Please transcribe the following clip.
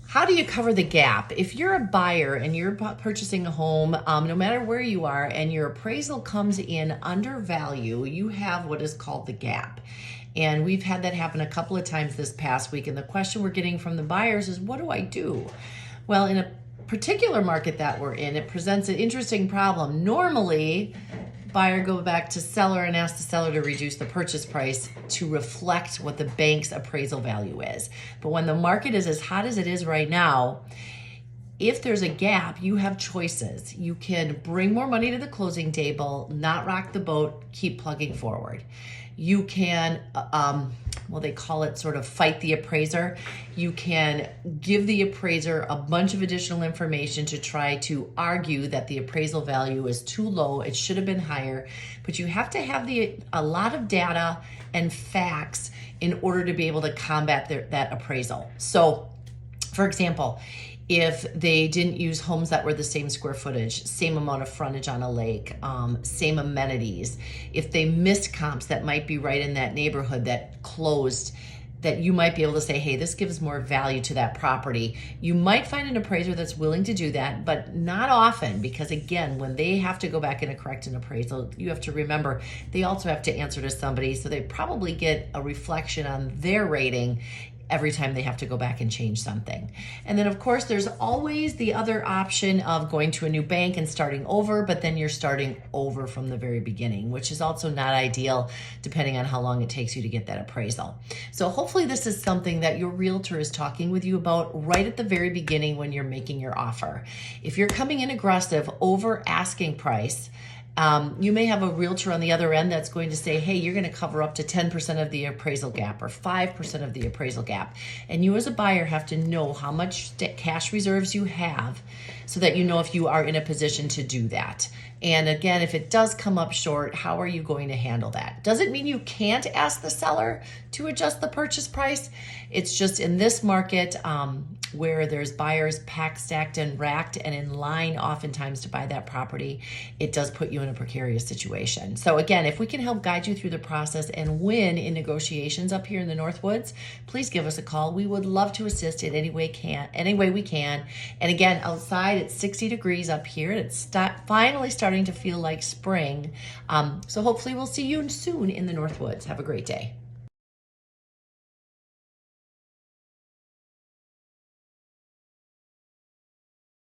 How do you cover the gap? If you're a buyer and you're purchasing a home, no matter where you are, and your appraisal comes in under value, you have what is called the gap. And we've had that happen a couple of times this past week. And the question we're getting from the buyers is, what do I do? Well, in a particular market that we're in, it presents an interesting problem. Normally, buyer go back to seller and ask the seller to reduce the purchase price to reflect what the bank's appraisal value is. But when the market is as hot as it is right now, if there's a gap, you have choices. You can bring more money to the closing table, not rock the boat, keep plugging forward. You can, they call it sort of fight the appraiser. You can give the appraiser a bunch of additional information to try to argue that the appraisal value is too low. It should have been higher, but you have to have a lot of data and facts in order to be able to combat that appraisal. So, for example, if they didn't use homes that were the same square footage, same amount of frontage on a lake, same amenities, if they missed comps that might be right in that neighborhood that closed, that you might be able to say, hey, this gives more value to that property. You might find an appraiser that's willing to do that, but not often, because again, when they have to go back and correct an appraisal, you have to remember they also have to answer to somebody, so they probably get a reflection on their rating every time they have to go back and change something. And then of course there's always the other option of going to a new bank and starting over, but then you're starting over from the very beginning, which is also not ideal depending on how long it takes you to get that appraisal. So hopefully this is something that your realtor is talking with you about right at the very beginning when you're making your offer. If you're coming in aggressive over asking price, you may have a realtor on the other end that's going to say, hey, you're going to cover up to 10% of the appraisal gap or 5% of the appraisal gap. And you as a buyer have to know how much cash reserves you have so that you know if you are in a position to do that. And again, if it does come up short, how are you going to handle that? Doesn't mean you can't ask the seller to adjust the purchase price. It's just in this market where there's buyers packed, stacked, and racked and in line oftentimes to buy that property, it does put you in a precarious situation. So again, if we can help guide you through the process and win in negotiations up here in the Northwoods, please give us a call. We would love to assist in any way we can. And again, outside it's 60 degrees up here. It's finally starting to feel like spring. So hopefully we'll see you soon in the Northwoods. Have a great day.